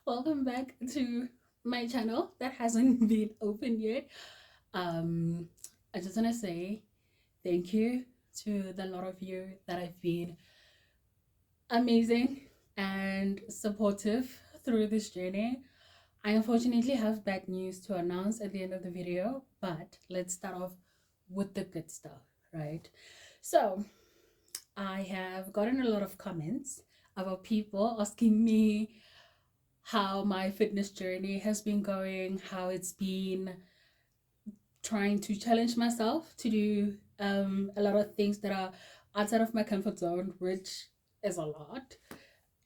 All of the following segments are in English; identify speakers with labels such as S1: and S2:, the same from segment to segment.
S1: Welcome back to my channel that hasn't been open yet. Um, I just want to say thank you to the lot of you that have been amazing and supportive through this journey. I unfortunately have bad news to announce at the end of the video, but let's start off with the good stuff, right? So, I have gotten a lot of comments about people asking me how my fitness journey has been going, how it's been trying to challenge myself to do a lot of things that are outside of my comfort zone, which is a lot.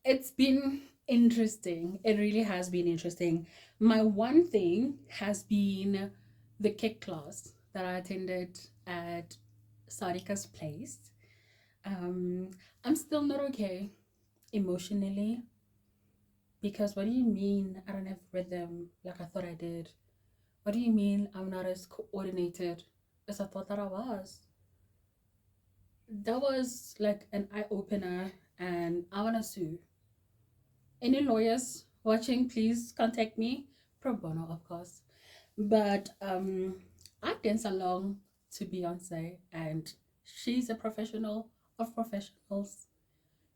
S1: It's been interesting. It really has been interesting. My one thing has been the kick class that I attended at Sarika's place. Um, I'm still not okay emotionally because what do you mean I don't have rhythm like I thought I did? What do you mean I'm not as coordinated as I thought that I was? That was like an eye opener, and I wanna sue. Any lawyers watching, please contact me. Pro bono, of course. But I dance along to Beyonce, and she's a professional of professionals.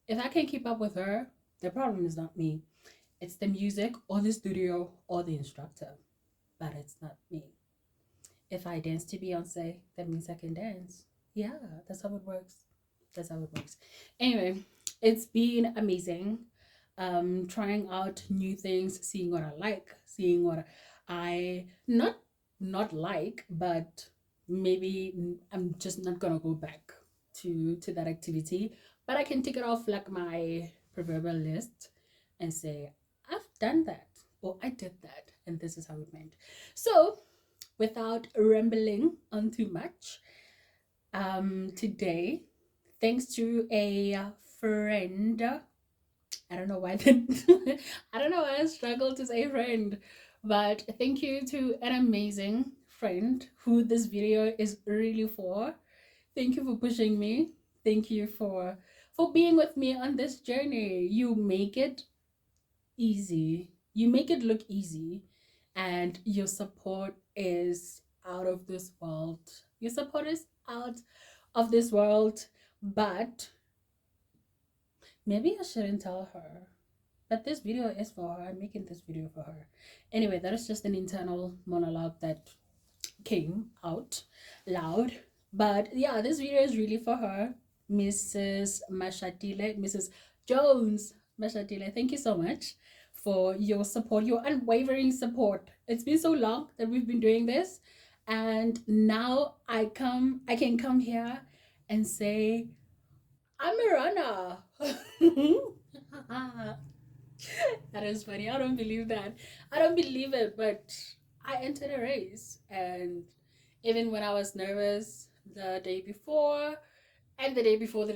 S1: If I can keep up with her, the problem is not me. It's the music or the studio or the instructor, but it's not me. If I dance to Beyonce, that means I can dance. Yeah, that's how it works. That's how it works. Anyway, it's been amazing. Trying out new things, seeing what I like, seeing what I not like, but maybe I'm just not gonna go back to that activity. But I can tick it off like my proverbial list and say, I've done that or I did that and this is how it went. So without rambling on too much, today, thanks to a friend, I don't know why that I don't know why I struggle to say friend, but thank you to an amazing friend who this video is really for. Thank you for pushing me. Thank you for being with me on this journey. You make it easy. You make it look easy, and your support is out of this world. Your support is out of this world, but maybe I shouldn't tell her. But this video is for her. I'm making this video for her. Anyway, that is just an internal monologue that came out loud. But yeah, this video is really for her, Mrs. Jones Mashatile. Thank you so much for your support, your unwavering support. It's been so long that we've been doing this, and now I can come here and say I'm a runner. That is funny. I don't believe that. I don't believe it, but I entered a race. And even when I was nervous the day before and the day before,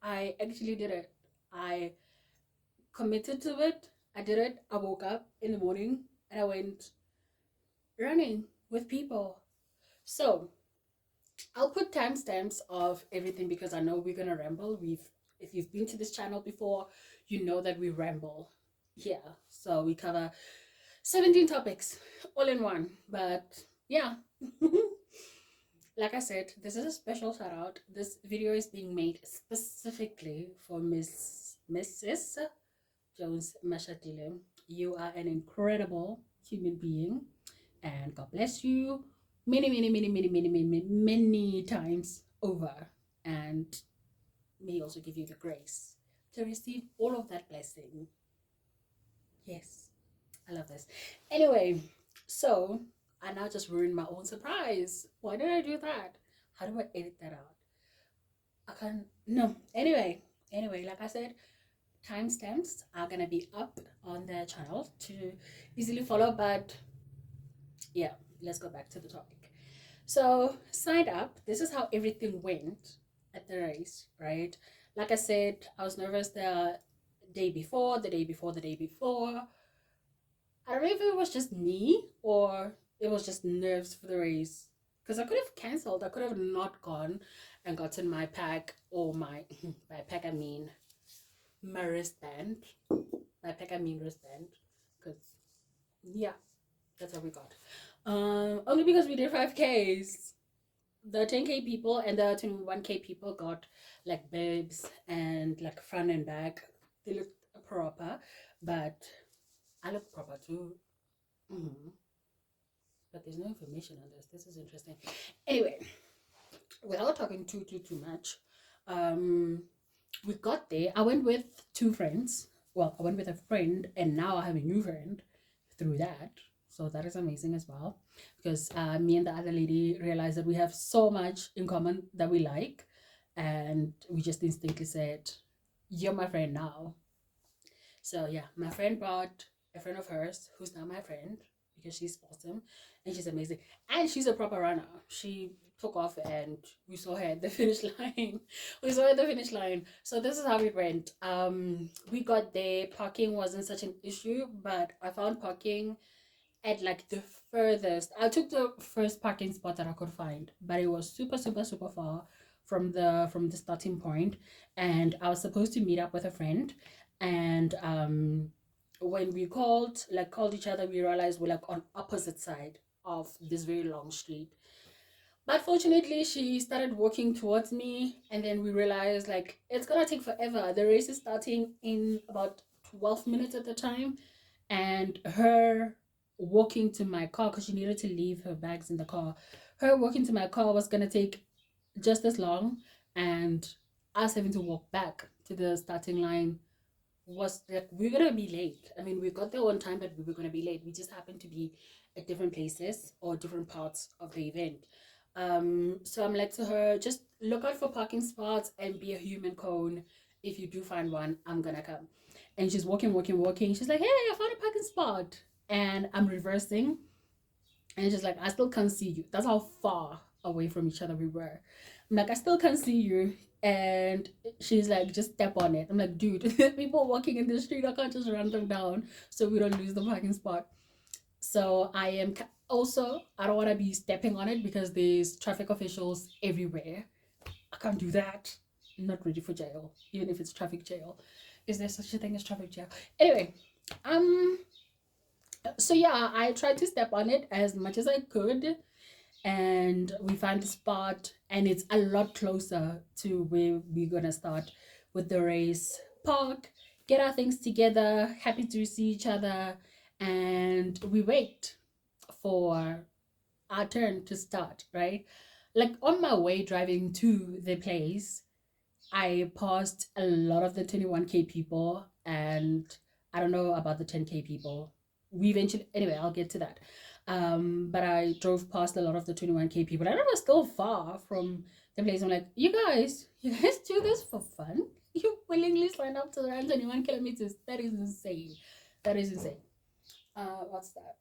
S1: I actually did it. I committed to it. I did it. I woke up in the morning and I went running with people. So I'll put timestamps of everything because I know we're gonna ramble. If you've been to this channel before, you know that we ramble. Yeah, so we cover 17 topics all in one. But yeah, like I said, this is a special shout out. This video is being made specifically for Mrs. Jones Mashatile. You are an incredible human being, and God bless you many times over. And may also give you the grace to receive all of that blessing. Yes, I love this. Anyway, so I now just ruined my own surprise. Why did I do that? How do I edit that out? I can't. No. Anyway, like I said, timestamps are gonna be up on the channel to easily follow. But yeah, let's go back to the topic. So signed up. This is how everything went at the race, right? Like I said, I was nervous the day before, the day before, the day before. I don't know if it was just me or it was just nerves for the race. Because I could have cancelled. I could have not gone and gotten my pack or my by pack I mean my wristband. my Peckermean wristband, because yeah, that's what we got. Only because we did 5Ks. The 10K people and the 21K people got like bibs and like front and back. They looked proper, but I look proper too. Mm-hmm. But there's no information on this. This is interesting. Anyway, without talking too much, um, we got there. I went with two friends. Well, I went with a friend, and now I have a new friend through that. So that is amazing as well, because me and the other lady realized that we have so much in common that we like, and we just instinctively said, "You're my friend now." So yeah, my friend brought a friend of hers who's now my friend because she's awesome and she's amazing and she's a proper runner. She took off and we saw her at the finish line. We saw her at the finish line. So this is how we went. We got there. Parking wasn't such an issue, but I found parking at like the furthest. I took the first parking spot that I could find, but it was super far from the starting point, and I was supposed to meet up with a friend, and when we called each other, we realized we're like on opposite side of this very long street. But fortunately, she started walking towards me, and then we realized like it's gonna take forever. The race is starting in about 12 minutes at the time, and her walking to my car because she needed to leave her bags in the car. Her walking to my car was gonna take just as long, and us having to walk back to the starting line was like we're gonna be late. I mean, we got there on time, but we were gonna be late. We just happened to be at different places or different parts of the event. So I'm like to her, just look out for parking spots and be a human cone. If you do find one, I'm gonna come. And she's walking. She's like, "Hey, I found a parking spot," and I'm reversing, and she's like, "I still can't see you." That's how far away from each other we were. I'm like, "I still can't see you." And she's like, "Just step on it." I'm like, "Dude, people walking in the street, I can't just run them down so we don't lose the parking spot." So I am also, I don't want to be stepping on it because there's traffic officials everywhere. I can't do that. I'm not ready for jail, even if it's traffic jail. Is there such a thing as traffic jail? Anyway, um, so yeah, I tried to step on it as much as I could, and we found the spot, and it's a lot closer to where we're gonna start with the race. Park, get our things together, happy to see each other, and we wait for our turn to start, right? Like on my way driving to the place, I passed a lot of the 21K people, and I don't know about the 10K people. We eventually, anyway, I'll get to that. But I drove past a lot of the 21K people, and I was still far from the place. I'm like, you guys do this for fun? You willingly sign up to run 21 kilometers? That is insane. That is insane. What's that?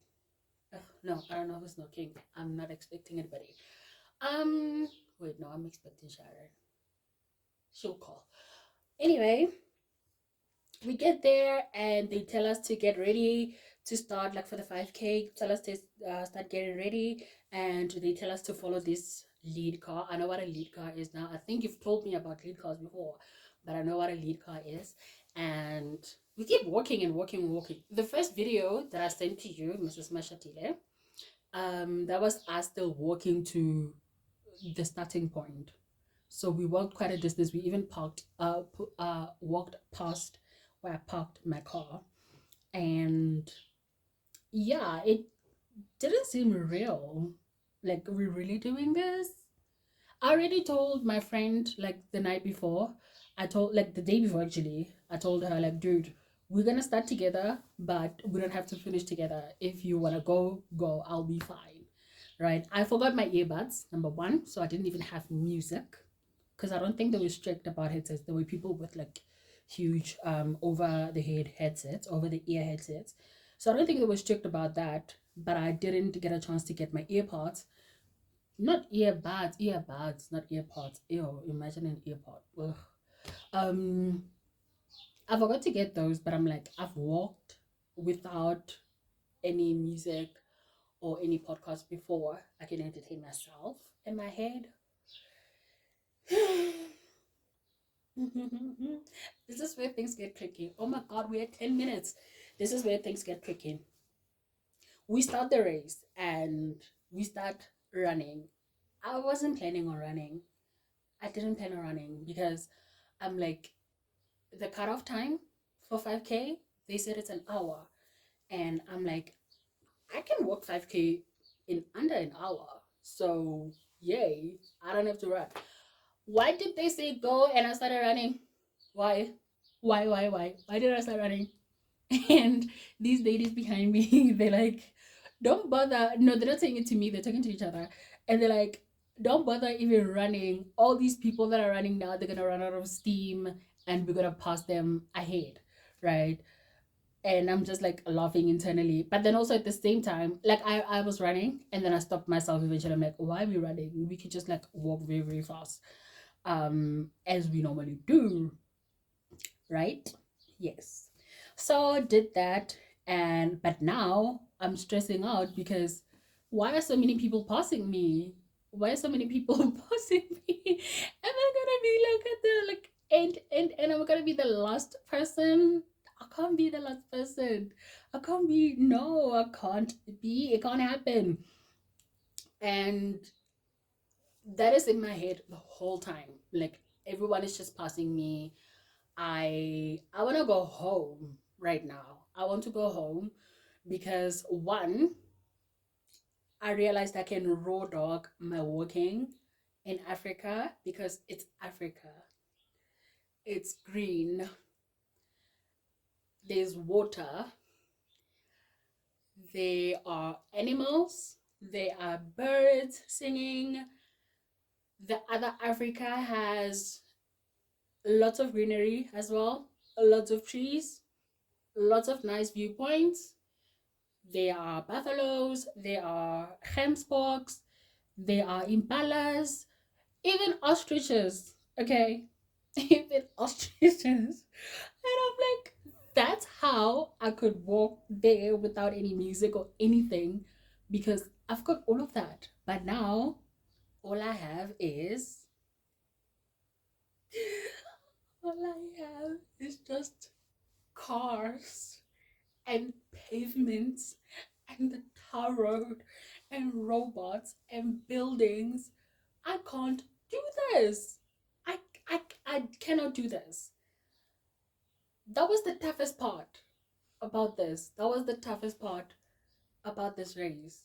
S1: Ugh, no, I don't know who's knocking. I'm not expecting anybody. Wait, no, I'm expecting Sharon. She'll call. Anyway, we get there and they tell us to get ready to start, like for the 5K, tell us to start getting ready, and they tell us to follow this lead car. I know what a lead car is now. I think you've told me about lead cars before, but I know what a lead car is. And we keep walking and walking. The first video that I sent to you, Mrs. Mashatile, that was us still walking to the starting point. So we walked quite a distance. We even walked past where I parked my car, and yeah, it didn't seem real. Like, are we really doing this? I already told my friend like the night before. I told like the day before actually. I told her like, "Dude, we're gonna start together, but we don't have to finish together. If you wanna go, go. I'll be fine." Right? I forgot my earbuds, number one, so I didn't even have music because I don't think they were strict about headsets. There were people with like huge over the head headsets, over the ear headsets. So I don't think they were strict about that. But I didn't get a chance to get my earpods. Not earbuds, not earpods. Ew, imagine an earpod. Ugh. Um, I forgot to get those, but I'm like, I've walked without any music or any podcast before. I can entertain myself in my head. This is where things get tricky. Oh my god, we're at 10 minutes. This is where things get tricky. We start the race and we start running. I wasn't planning on running. I didn't plan on running because I'm like, the cutoff time for 5K, they said it's an hour. And I'm like, I can walk 5K in under an hour. So, yay, I don't have to run. Why did they say go and I started running? Why? Why? Why did I start running? And these ladies behind me, they're like, don't bother. No, they're not saying it to me, they're talking to each other. And they're like, don't bother even running. All these people that are running now, they're gonna run out of steam and we're gonna pass them ahead, right? And I'm just like laughing internally. But then also at the same time, like I was running and then I stopped myself eventually. I'm like, why are we running? We could just like walk very, very fast. As we normally do, right? Yes. So did that, and but now I'm stressing out because why are so many people passing me? Why are so many people passing me? Am I gonna be like at the like and I'm gonna be the last person? I can't be the last person. I can't be, no, I can't be. It can't happen. And that is in my head the whole time. Like everyone is just passing me. I want to go home right now. I want to go home because one, I realized I can raw dog my walking in Africa because it's Africa. It's green. There's water. There are animals. There are birds singing. The other Africa has lots of greenery as well, lots of trees, lots of nice viewpoints. There are buffaloes, there are gemsboks, there are impalas, even ostriches. Okay, even ostriches. And I'm like, that's how I could walk there without any music or anything because I've got all of that. But now, all I have is, all I have is just cars and pavements and the tar road and robots and buildings. I can't do this. I, I cannot do this. That was the toughest part about this. That was the toughest part about this race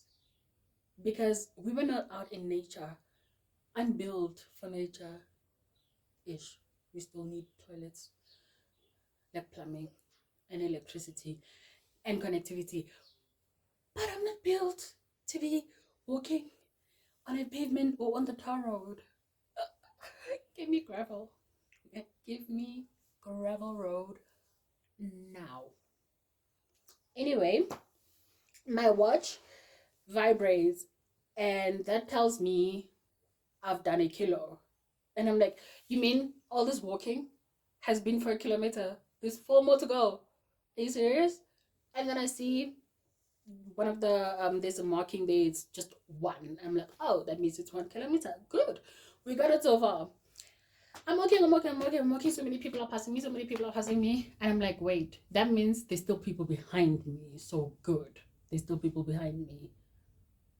S1: because we were not out in nature. I'm built for nature ish. We still need toilets, like plumbing and electricity and connectivity. But I'm not built to be walking on a pavement or on the tar road. Give me gravel. Give me gravel road now. Anyway, my watch vibrates and that tells me I've done a kilo. And I'm like, you mean all this walking has been for a kilometer? There's 4 more to go. Are you serious? And then I see one of the there's a marking there, it's just one. I'm like, oh, that means it's 1 kilometer. Good. We got it so far. I'm walking. So many people are passing me. So many people are passing me. And I'm like, wait, that means there's still people behind me. So good. There's still people behind me.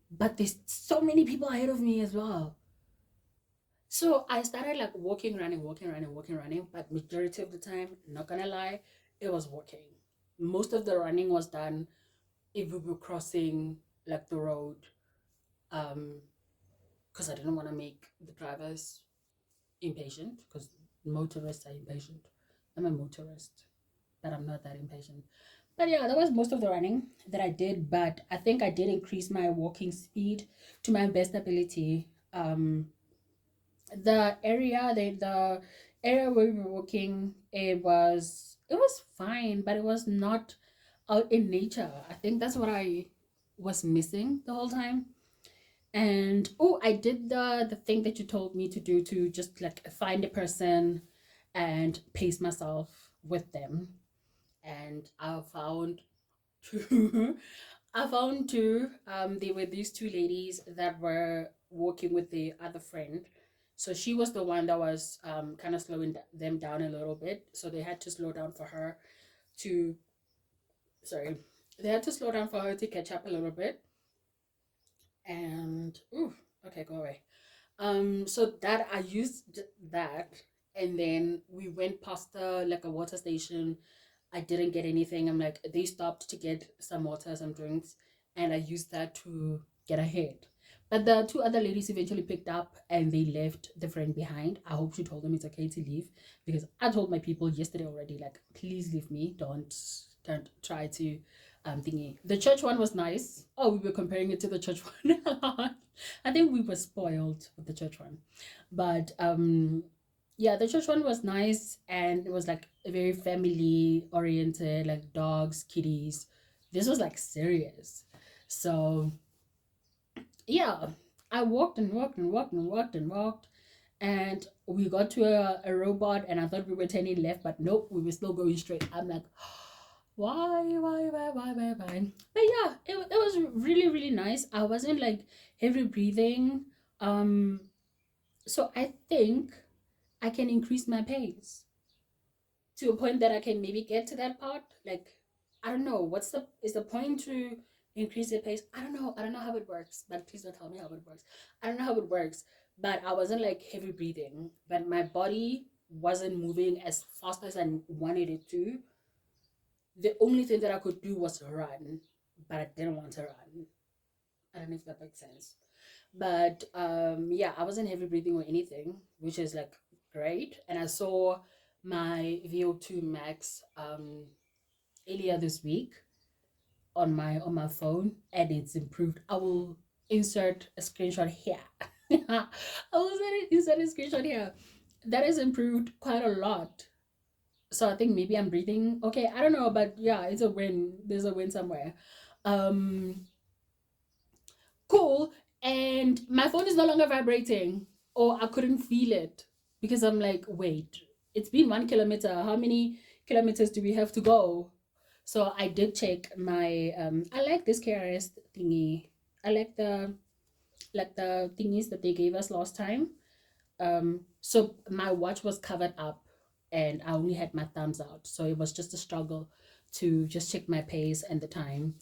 S1: But there's so many people ahead of me as well. So I started like walking, running. But majority of the time, not gonna lie, it was walking. Most of the running was done if we were crossing like the road. Um, because I didn't want to make the drivers impatient because motorists are impatient. I'm a motorist, but I'm not that impatient. But yeah, that was most of the running that I did. But I think I did increase my walking speed to my best ability. The area where we were walking, it was fine, but it was not out in nature. I think that's what I was missing the whole time. And oh, I did the thing that you told me to do, to just like find a person and pace myself with them. And I found two. I found two. They were these two ladies that were walking with the other friend, So she was the one that was kind of slowing them down a little bit. So they had to slow down for her to, sorry, they had to slow down for her to catch up a little bit. And, ooh, okay, go away. So that I used that, and then we went past like a water station. I didn't get anything. I'm like, they stopped to get some water, some drinks, and I used that to get ahead. But the two other ladies eventually picked up and they left the friend behind. I hope she told them it's okay to leave, because I told my people yesterday already, like, please leave me. Don't try to thingy. The church one was nice. Oh, we were comparing it to the church one. I think we were spoiled with the church one. But yeah, the church one was nice, and it was like very family oriented, like dogs, kitties. This was like serious. So yeah, I walked and walked and walked and walked and walked, and we got to a robot, and I thought we were turning left, but nope, we were still going straight. I'm like, why? But yeah, it was really, really nice. I wasn't like heavy breathing. Um, so I think I can increase my pace to a point that I can maybe get to that part. Like, I don't know. Is the point to increase the pace? I don't know. I don't know how it works, but please don't tell me how it works. I don't know how it works, but I wasn't like heavy breathing, but my body wasn't moving as fast as I wanted it to. The only thing that I could do was run, but I didn't want to run. I don't know if that makes sense. But yeah, I wasn't heavy breathing or anything, which is like great. And I saw my VO2 max earlier this week on my phone, and it's improved. I will insert a screenshot here. I will insert a screenshot here. That has improved quite a lot. So I think maybe I'm breathing okay. I don't know, but yeah, it's a win. There's a win somewhere. Um, cool. And my phone is no longer vibrating, or I couldn't feel it, because I'm like, wait, it's been 1 kilometer. How many kilometers do we have to go? So I did check my. I like this KRS thingy. I like the thingies that they gave us last time. So my watch was covered up, and I only had my thumbs out, so it was just a struggle to just check my pace and the time.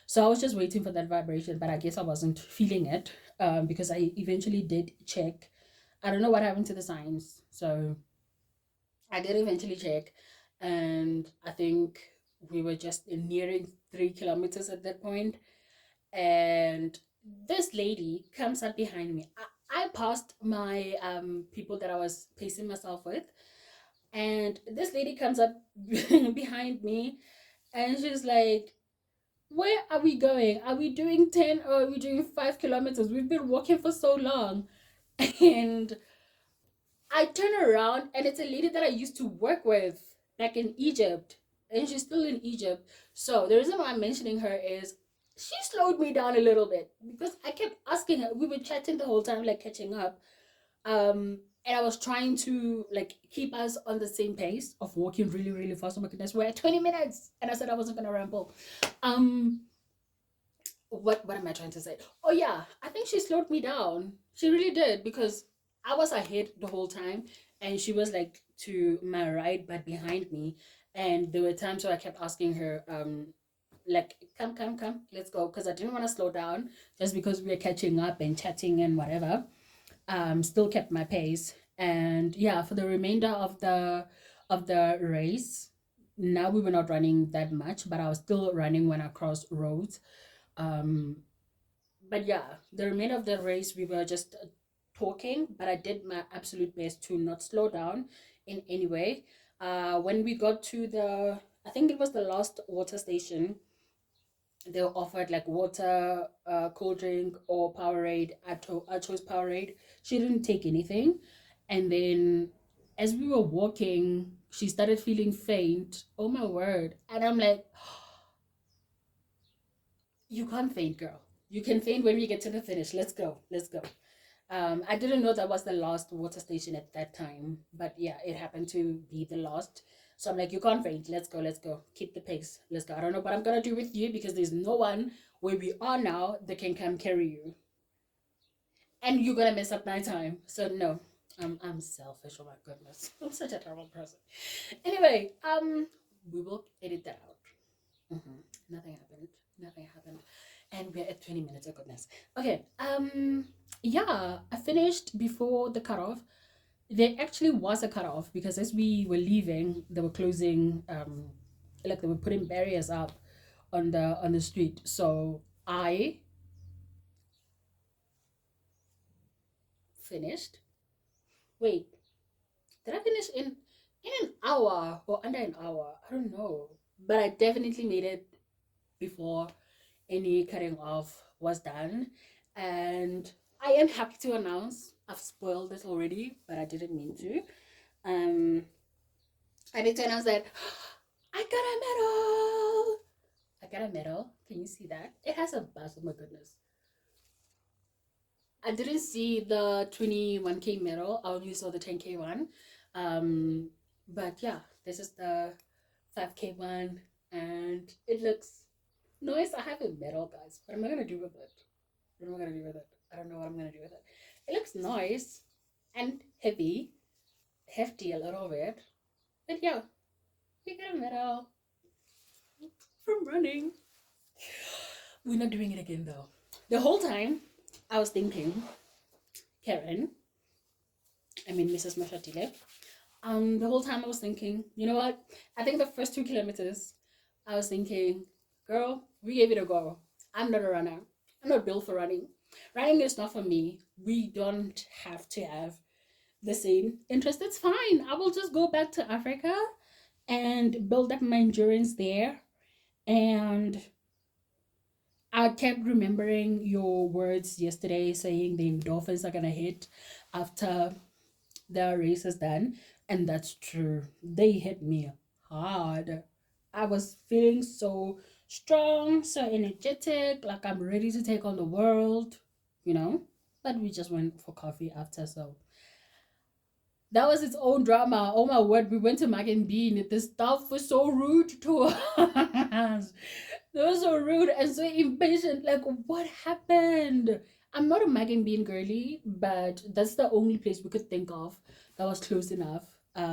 S1: So I was just waiting for that vibration, but I guess I wasn't feeling it, because I eventually did check. I don't know what happened to the signs, so I did eventually check, and I think we were just nearing 3 kilometers at that point, and this lady comes up behind me. I passed my people that I was pacing myself with, and this lady comes up behind me, and she's like, where are we going? Are we doing 10 or are we doing 5 kilometers? We've been walking for so long. And I turn around, and it's a lady that I used to work with back in Egypt. And she's still in Egypt. So the reason why I'm mentioning her is she slowed me down a little bit, because I kept asking her. We were chatting the whole time, like catching up. And I was trying to like keep us on the same pace of walking really, really fast. Oh my goodness, we're at 20 minutes. And I said I wasn't gonna ramble. Um, what am I trying to say? Oh yeah, I think she slowed me down. She really did, because I was ahead the whole time, and she was like to my right but behind me. And there were times where I kept asking her, like, come, let's go, because I didn't want to slow down just because we were catching up and chatting and whatever. Still kept my pace. And yeah, for the remainder of the race, now we were not running that much, but I was still running when I crossed roads. um but yeah, the remainder of the race we were just talking, but I did my absolute best to not slow down in any way. When we got to the, I think it was the last water station, they were offered like water, cold drink, or Powerade. I chose Powerade. She didn't take anything. And then as we were walking, she started feeling faint. Oh my word. And I'm like, you can't faint, girl. You can faint when we get to the finish. Let's go. Let's go. I didn't know that was the last water station at that time, but yeah, it happened to be the last. So I'm like, you can't faint. Let's go. Let's go. Keep the pace. Let's go. I don't know what I'm gonna do with you, because there's no one where we are now that can come carry you. and you're gonna mess up my time. So no, I'm selfish. Oh my goodness, I'm such a terrible person. Anyway, we will edit that out. Nothing happened. Nothing happened, and we're at 20 minutes. Oh goodness. Okay. Yeah, I finished before the cutoff. There actually was a cutoff because as we were leaving, they were closing. Like they were putting barriers up on the street. So I finished. Wait, did I finish in an hour or under an hour? I don't know, but I definitely made it before any cutting off was done, and I am happy to announce I've spoiled it already, but I didn't mean to. Um, I need to announce that I got a medal. I got a medal. Can you see that? It has a buzz. Oh my goodness. I didn't see the 21K medal. I only saw the 10K one. Um, but yeah, this is the 5K one, and it looks nice. I have a medal, guys. What am I gonna do with it? What am I gonna do with it? I don't know what I'm gonna do with it. It looks nice and heavy, hefty a little bit. But yeah, we got a medal from running. We're not doing it again though. The whole time I was thinking, Karen, I mean Mrs. Mashatile, the whole time I was thinking, you know what? I think the first 2 kilometers, I was thinking, girl, we gave it a go. I'm not a runner. I'm not built for running. Running is not for me. We don't have to have the same interest. It's fine. I will just go back to Africa and build up my endurance there. And I kept remembering your words yesterday saying the endorphins are gonna hit after the race is done. And that's true. They hit me hard. I was feeling so strong, so energetic, like I'm ready to take on the world, you know? But we just went for coffee after, so that was its own drama. Oh my word, we went to muggnbean. The staff was so rude to us. They were so rude and so impatient. Like, what happened? I'm not a muggnbean girly, but that's the only place we could think of that was close enough.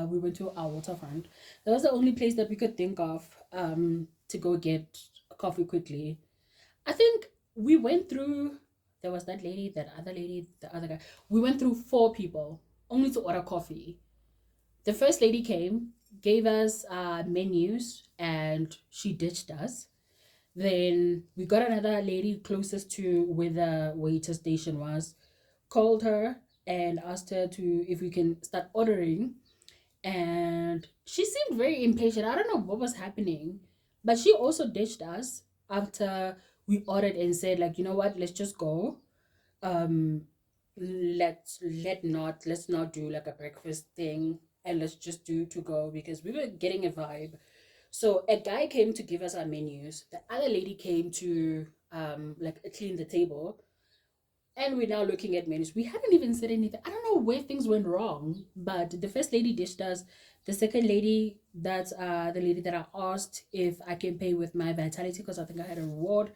S1: We went to our waterfront. That was the only place that we could think of to go get a coffee quickly. I think we went through. There was that lady, that other lady, the other guy. We went through 4 people only to order coffee. The first lady came, gave us menus, and she ditched us. Then we got another lady closest to where the waiter station was, called her and asked her to if we can start ordering. And she seemed very impatient. I don't know what was happening, but she also ditched us after we ordered and said, like, you know what, let's just go. Um, let's not do like a breakfast thing, and let's just do to go because we were getting a vibe. So a guy came to give us our menus. The other lady came to like clean the table, and we're now looking at menus. We hadn't even said anything. I don't know where things went wrong, but the first lady dished us. The second lady, that's the lady that I asked if I can pay with my vitality because I think I had a reward.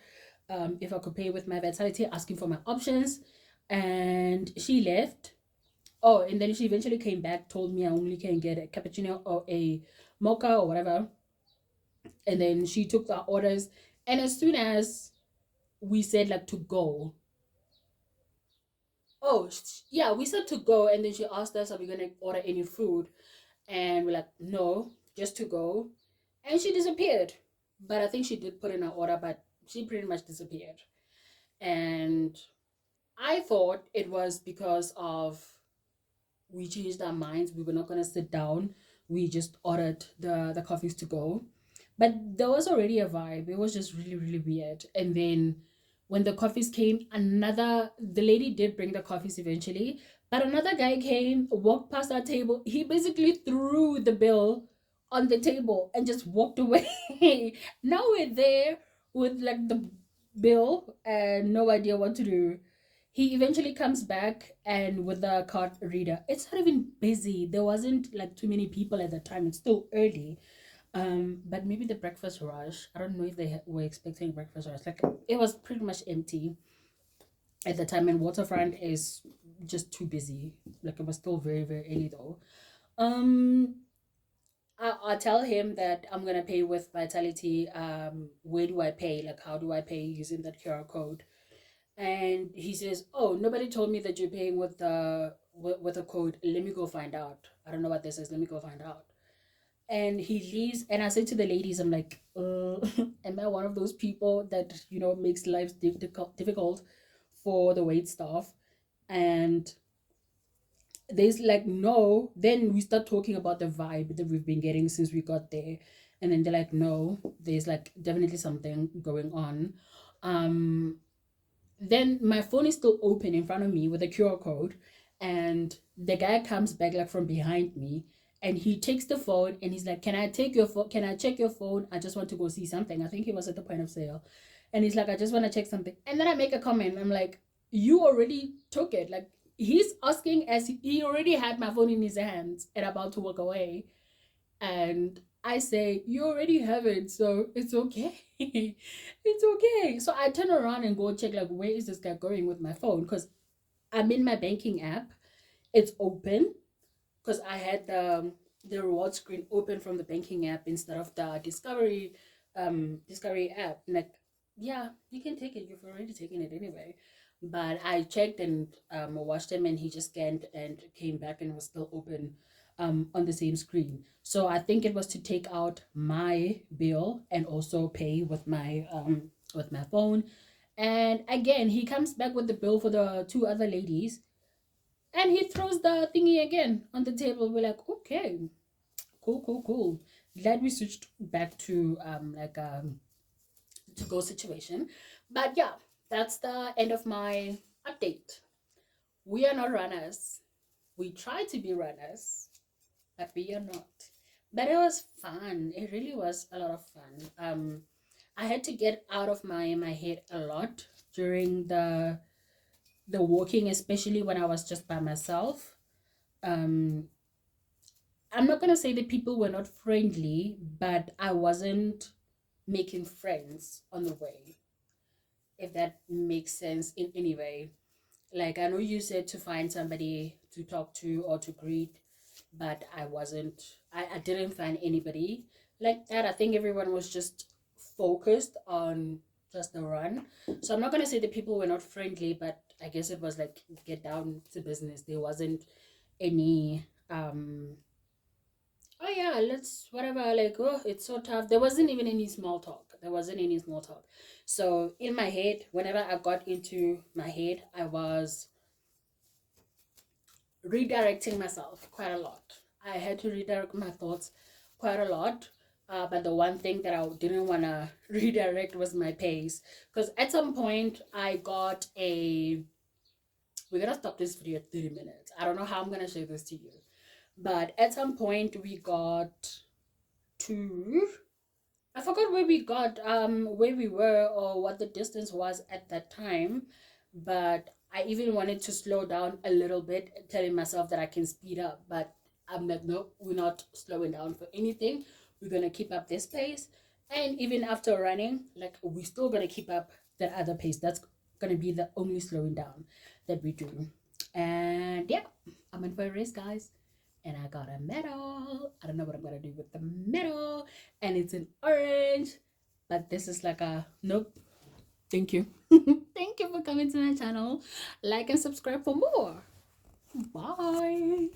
S1: If I could pay with my vitality, asking for my options, and she left. Oh, and then she eventually came back, told me I only can get a cappuccino or a mocha or whatever. And then she took the orders, and as soon as we said like to go, oh yeah, we said to go, and then she asked us, are we gonna order any food? And we're like, no, just to go. And she disappeared. But I think she did put in her order, but she pretty much disappeared. And I thought it was because of we changed our minds. We were not gonna sit down. We just ordered the coffees to go. But there was already a vibe. It was just really, really weird. And then when the coffees came, the lady did bring the coffees eventually, but another guy came, walked past our table. He basically threw the bill on the table and just walked away. Now we're there with like the bill and no idea what to do. He eventually comes back and with the card reader. It's not even busy. There wasn't like too many people at the time. It's still early. But maybe the breakfast rush. I don't know if they were expecting breakfast rush. Like it was pretty much empty. at the time, and Waterfront is just too busy. Like, it was still very, very early though. Um, I tell him that I'm gonna pay with Vitality. Where do I pay? Like, how do I pay using that QR code? And he says, "Oh, nobody told me that you're paying with the with a code. Let me go find out. I don't know what this is. Let me go find out." And he leaves. And I said to the ladies, I'm like, am I one of those people that makes life difficult for the wait staff? And there's like, no. Then we start talking about the vibe that we've been getting since we got there, and then they're like, no, there's like definitely something going on. um then my phone is still open in front of me with a QR code, and the guy comes back like from behind me, and he takes the phone and he's like, "Can I take your phone? Can I check your phone? I just want to go see something." I think he was at the point of sale, and he's like, "I just want to check something." And then I make a comment. I'm like, "You already took it." Like, he's asking as he already had my phone in his hands and about to walk away, and I say, "You already have it, so it's okay." It's okay. So I turn around and go check, like, where is this guy going with my phone? Because I'm in my banking app. It's open because I had the reward screen open from the banking app instead of the discovery app. Like, yeah, you can take it. You've already taken it anyway. But I checked and watched him, and he just scanned and came back and was still open on the same screen. So I think it was to take out my bill and also pay with my phone. And again, he comes back with the bill for the two other ladies, and he throws the thingy again on the table. We're like, okay, cool, cool, cool. Glad we switched back to to go situation. But yeah, that's the end of my update. We are not runners. We try to be runners, but we are not. But it was fun. It really was a lot of fun. I had to get out of my head a lot during the walking, especially when I was just by myself. Um, I'm not gonna say that people were not friendly, but I wasn't making friends on the way, if that makes sense in any way. Like, I know you said to find somebody to talk to or to greet, but I didn't find anybody like that. I think everyone was just focused on just the run. So I'm not gonna say that people were not friendly, but I guess it was like, get down to business. There wasn't any oh yeah, let's whatever, like, oh, it's so tough. There wasn't even any small talk. There wasn't any small talk. So in my head, whenever I got into my head, I was redirecting myself quite a lot. I had to redirect my thoughts quite a lot. But the one thing that I didn't want to redirect was my pace. Because at some point, I got a. We're going to stop this video at 30 minutes. I don't know how I'm going to share this to you. But at some point, we got to. I forgot where we were or what the distance was at that time, but I even wanted to slow down a little bit, telling myself that I can speed up, but I'm like, no, we're not slowing down for anything. We're gonna keep up this pace, and even after running, like, we're still gonna keep up that other pace. That's gonna be the only slowing down that we do. And yeah, I'm in for a race, guys, and I got a medal. I don't know what I'm gonna do with the medal, and it's in orange. But this is like a nope. Thank you. Thank you for coming to my channel. Like and subscribe for more. Bye.